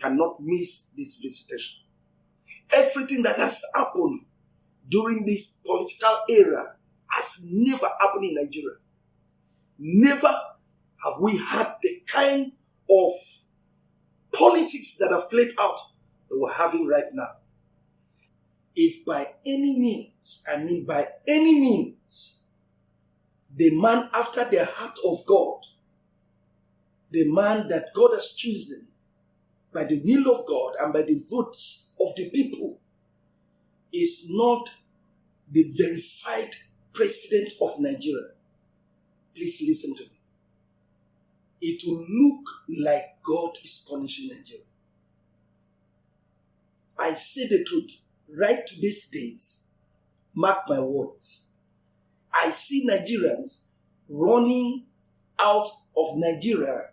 cannot miss this visitation. Everything that has happened during this political era has never happened in Nigeria. Never have we had the kind of politics that have played out that we're having right now. If by any means, by any means, the man after the heart of God, the man that God has chosen by the will of God and by the votes of the people, is not the verified president of Nigeria, please listen to me. It will look like God is punishing Nigeria. I say the truth. Right to this date, mark my words, I see Nigerians running out of Nigeria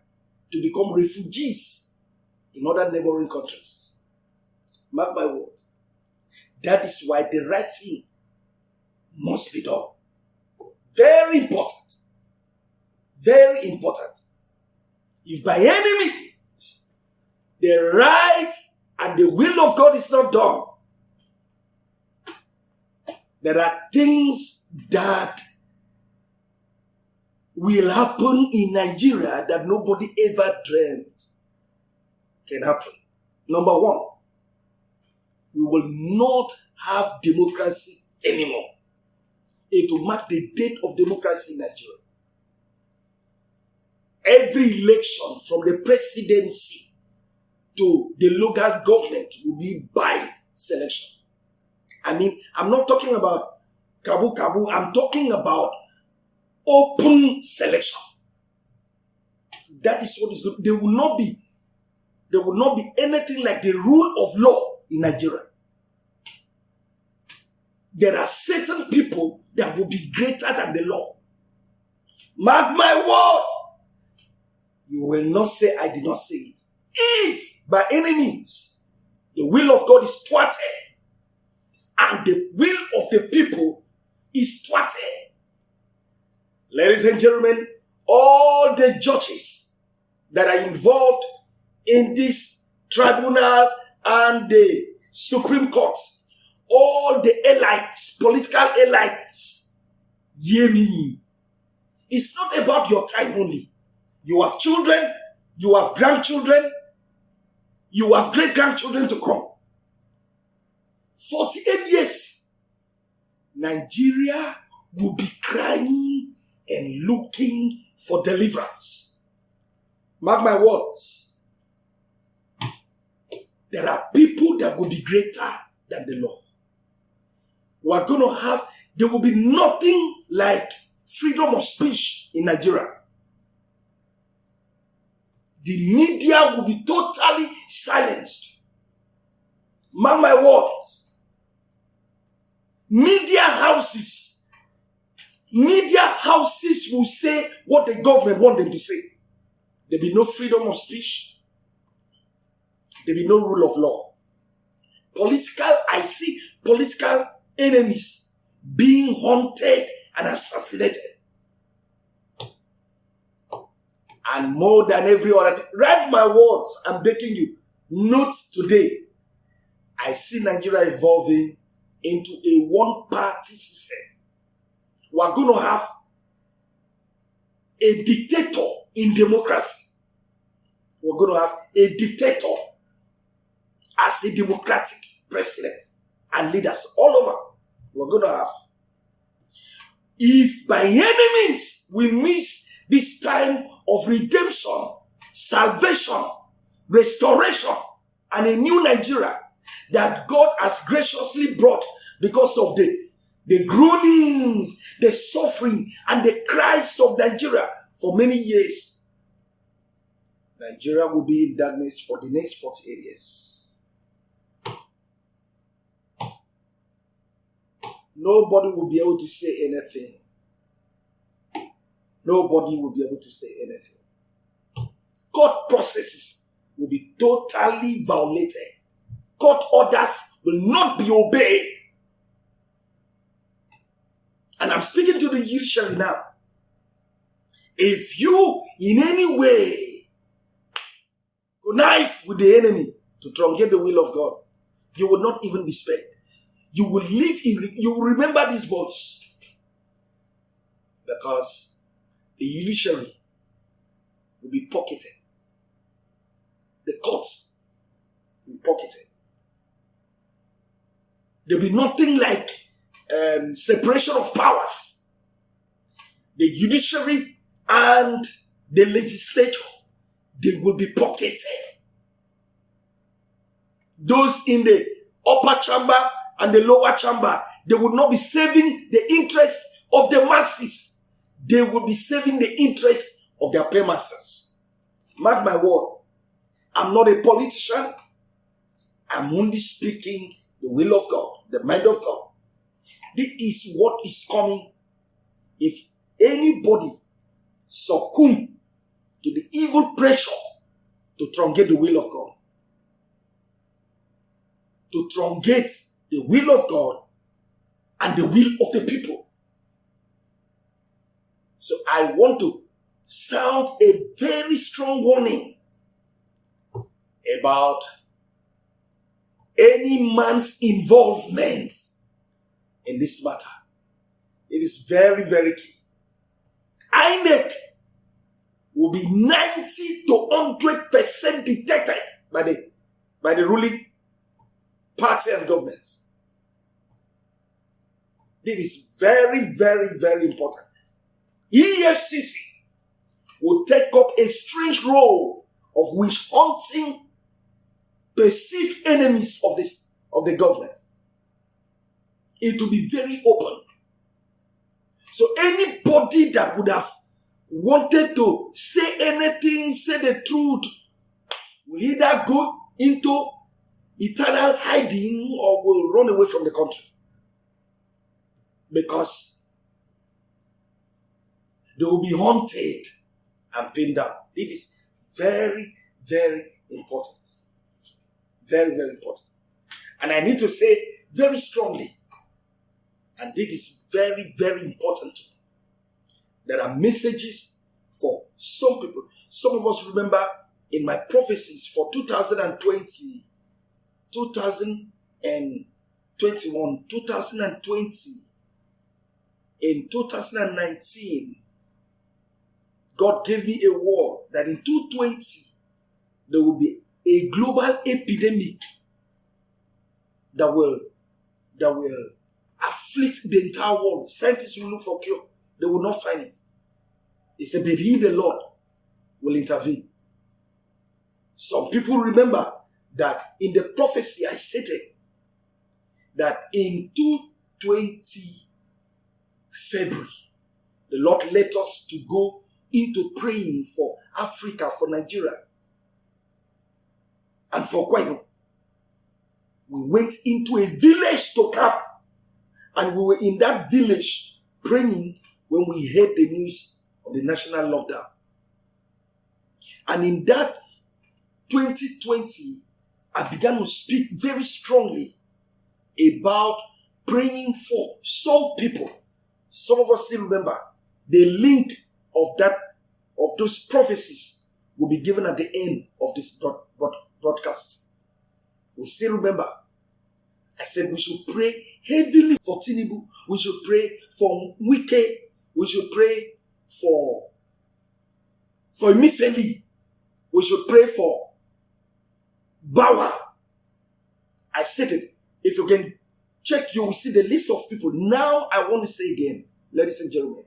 to become refugees in other neighboring countries. Mark my word. That is why the right thing must be done. Very important. Very important. If by any means the right and the will of God is not done, there are things that will happen in Nigeria that nobody ever dreamed can happen. Number one, we will not have democracy anymore. It will mark the death of democracy in Nigeria. Every election from the presidency to the local government will be by selection. I'm not talking about kabu. I'm talking about open selection. That is what is good. There will not be anything like the rule of law in Nigeria. There are certain people that will be greater than the law. Mark my word. You will not say I did not say it. If by any means the will of God is thwarted and the will of the people is thwarted, ladies and gentlemen, all the judges that are involved in this tribunal and the Supreme Court, all the elites, political elites, hear me. It's not about your time only. You have children, you have grandchildren, you have great-grandchildren to come. 48 years, Nigeria will be crying and looking for deliverance. Mark my words. There are people that will be greater than the law. There will be nothing like freedom of speech in Nigeria. The media will be totally silenced. Mark my words. Media houses will say what the government wants them to say. There will be no freedom of speech. There will be no rule of law. I see political enemies being hunted and assassinated. And more than every other thing, write my words, I'm begging you. Note today, I see Nigeria evolving into a one-party system. We're going to have a dictator in democracy. We're going to have a dictator as a democratic president and leaders all over. We're going to have. If by any means we miss this time of redemption, salvation, restoration, and a new Nigeria that God has graciously brought because of the groanings, the suffering, and the cries of Nigeria for many years, Nigeria will be in darkness for the next 48 years. Nobody will be able to say anything. Nobody will be able to say anything. Court processes will be totally violated. Court orders will not be obeyed. And I'm speaking to the judiciary now. If you in any way connive with the enemy, to truncate the will of God, you will not even be spared. You will you will remember this voice, because the judiciary will be pocketed. The courts will be pocketed. There will be nothing like separation of powers. The judiciary and the legislature, they will be pocketed. Those in the upper chamber and the lower chamber, they will not be saving the interest of the masses. They will be saving the interest of their paymasters. Mark my word. I'm not a politician. I'm only speaking the will of God, the mind of God. This is what is coming if anybody succumb to the evil pressure to truncate the will of God. To truncate the will of God and the will of the people. So I want to sound a very strong warning about any man's involvement in this matter. It is very, very key. INEC will be 90 to 100% detected by the ruling party and government. This is very, very, very important. EFCC will take up a strange role of witch hunting perceived enemies of the government. It will be very open. So anybody that would have wanted to say anything, say the truth, will either go into eternal hiding or will run away from the country. Because they will be haunted and pinned down. It is very, very important. Very, very important. And I need to say very strongly, and it is very, very important. There are messages for some people. Some of us remember in my prophecies for 2020, 2021, 2020, in 2019, God gave me a word that in 2020, there will be a global epidemic that will afflict the entire world. Scientists will look for cure. They will not find it. He said, but he, the Lord, will intervene. Some people remember that in the prophecy I stated that in 220 February, the Lord led us to go into praying for Africa, for Nigeria, and for Kwaido. We went into a village to camp, and we were in that village praying when we heard the news of the national lockdown. And in that 2020, I began to speak very strongly about praying for some people. Some of us still remember the link of those prophecies will be given at the end of this broadcast. We still remember. I said we should pray heavily for Tinubu. We should pray for Wike. We should pray for Mifeli. We should pray for Bawa. I said it. If you can check, you will see the list of people. Now I want to say again, ladies and gentlemen,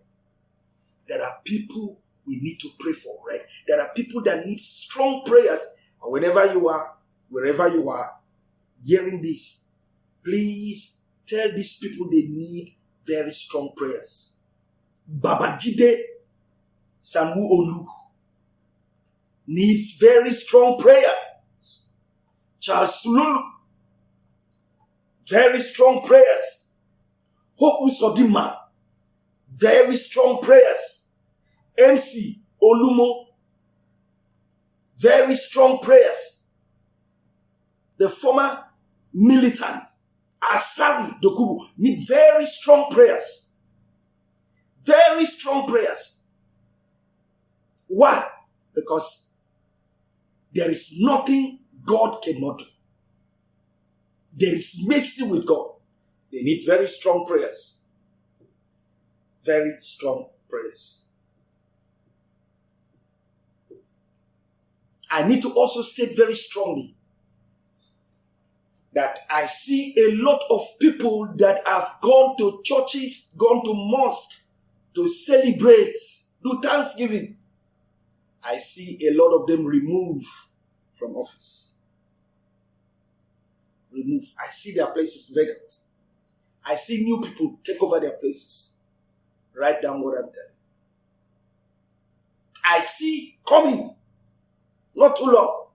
there are people we need to pray for, right? There are people that need strong prayers. And wherever you are, hearing this, please tell these people they need very strong prayers. Babajide Sanwo-Olu needs very strong prayers. Charles Sululu, very strong prayers. Hope Usodima, very strong prayers. MC Olumo, very strong prayers. The former militant Asari Dokubu need very strong prayers. Very strong prayers. Why? Because there is nothing God cannot do. There is mercy with God. They need very strong prayers. Very strong prayers. I need to also state very strongly that I see a lot of people that have gone to churches, gone to mosques to celebrate, do Thanksgiving. I see a lot of them removed from office. Remove. I see their places vacant. I see new people take over their places. Write down what I'm telling. I see coming, not too long,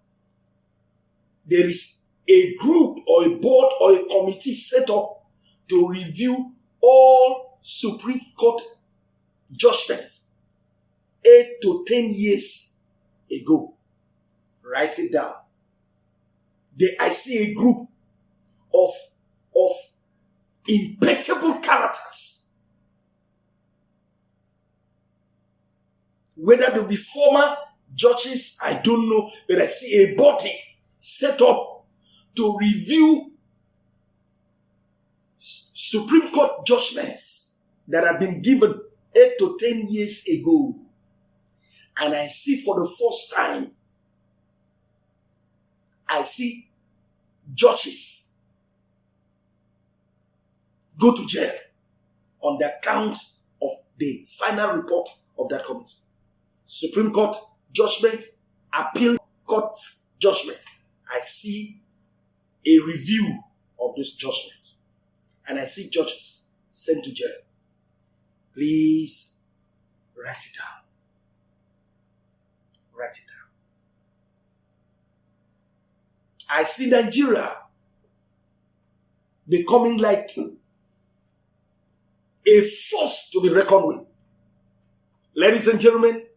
there is a group or a board or a committee set up to review all Supreme Court judgments 8 to 10 years ago. Write it down. I see a group of impeccable characters. Whether they be former judges, I don't know, but I see a body set up to review Supreme Court judgments that have been given 8 to 10 years ago. And I see for the first time, I see judges go to jail on the account of the final report of that committee. Supreme Court judgment, appeal court judgment. I see a review of this judgment. And I see judges sent to jail. Please write it down. Write it down. I see Nigeria becoming like a force to be reckoned with. Ladies and gentlemen,